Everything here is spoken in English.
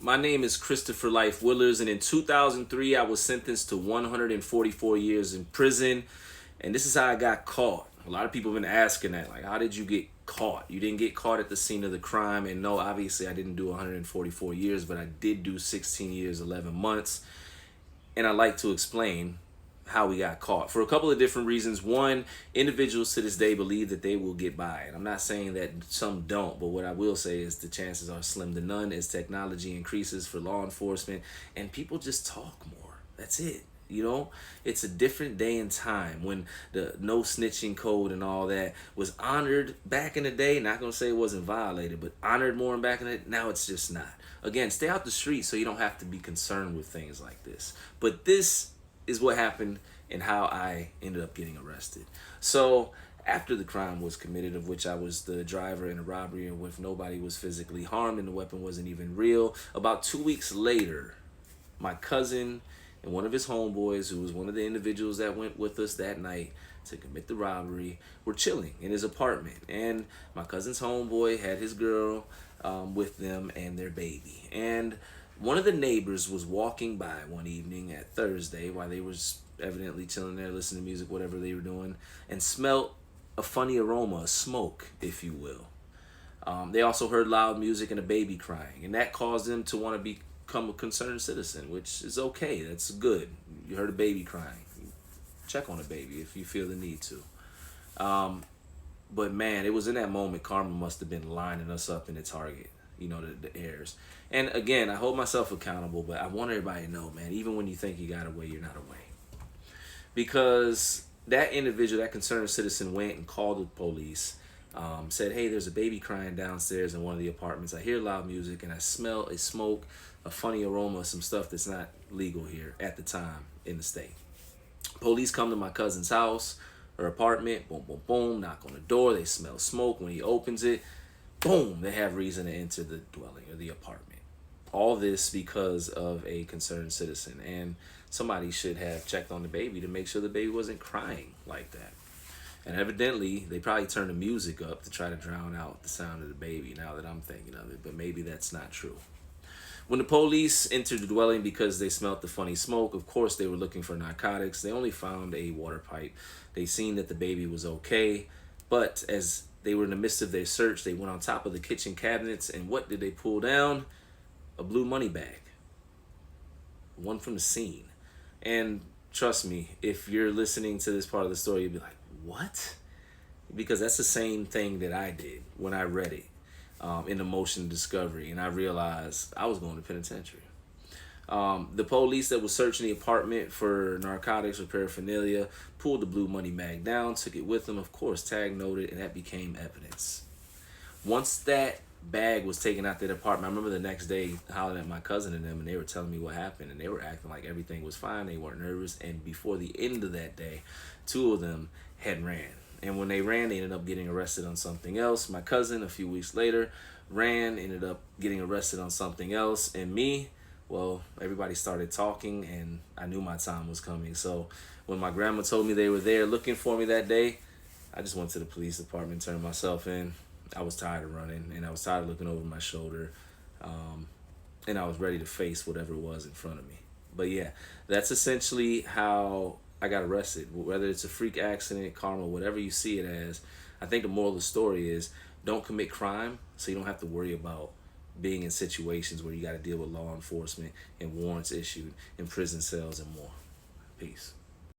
My name is Christopher Life Willers, and in 2003, I was sentenced to 144 years in prison. And this is how I got caught. A lot of people have been asking that, like, how did you get caught? You didn't get caught at the scene of the crime. And no, obviously, I didn't do 144 years, but I did do 16 years, 11 months. And I like to explain how we got caught for a couple of different reasons. One, individuals to this day believe that they will get by, and I'm not saying that some don't, but what I will say is the chances are slim to none as technology increases for law enforcement and people just talk more. That's it. It's a different day and time when the no snitching code and all that was honored back in the day. Not gonna say it wasn't violated, but honored more back in the day. Now it's just not. Again, stay out the street so you don't have to be concerned with things like this. But this is what happened and how I ended up getting arrested. So after the crime was committed, of which I was the driver in a robbery in which nobody was physically harmed and the weapon wasn't even real, about 2 weeks later, my cousin and one of his homeboys, who was one of the individuals that went with us that night to commit the robbery, were chilling in his apartment. And my cousin's homeboy had his girl with them and their baby. And one of the neighbors was walking by one evening at Thursday while they was evidently chilling there, listening to music, whatever they were doing, and smelt a funny aroma, a smoke, if you will. They also heard loud music and a baby crying, and that caused them to want to become a concerned citizen, which is okay. That's good. You heard a baby crying. Check on a baby if you feel the need to. But man, it was in that moment karma must have been lining us up in the target, the heirs. And again, I hold myself accountable, but I want everybody to know, man, even when you think you got away, you're not away. Because that individual, that concerned citizen, went and called the police, said, hey, there's a baby crying downstairs in one of the apartments. I hear loud music and I smell a smoke, a funny aroma, some stuff that's not legal here at the time in the state. Police come to my cousin's house, her apartment, boom, boom, boom, knock on the door. They smell smoke. When he opens it, boom, they have reason to enter the dwelling or the apartment. All this because of a concerned citizen. And somebody should have checked on the baby to make sure the baby wasn't crying like that. And evidently, they probably turned the music up to try to drown out the sound of the baby, now that I'm thinking of it. But maybe that's not true. When the police entered the dwelling because they smelled the funny smoke, of course they were looking for narcotics. They only found a water pipe. They seen that the baby was okay. But as they were in the midst of their search, they went on top of the kitchen cabinets, and what did they pull down? A blue money bag. One from the scene. And trust me, if you're listening to this part of the story, you'll be like, what? Because that's the same thing that I did when I read it in the motion discovery, and I realized I was going to penitentiary. The police that was searching the apartment for narcotics or paraphernalia pulled the blue money bag down, took it with them, of course, tag noted, and that became evidence. Once that bag was taken out that apartment, I remember the next day hollering at my cousin and them, and they were telling me what happened, and they were acting like everything was fine. They weren't nervous, and before the end of that day, two of them had ran. And when they ran, they ended up getting arrested on something else. My cousin, a few weeks later, ended up getting arrested on something else. And me, well, everybody started talking, and I knew my time was coming. So when my grandma told me they were there looking for me that day, I just went to the police department, turned myself in. I was tired of running, and I was tired of looking over my shoulder, and I was ready to face whatever it was in front of me. But yeah, that's essentially how I got arrested. Whether it's a freak accident, karma, whatever you see it as, I think the moral of the story is don't commit crime so you don't have to worry about being in situations where you got to deal with law enforcement and warrants issued in prison cells and more. Peace.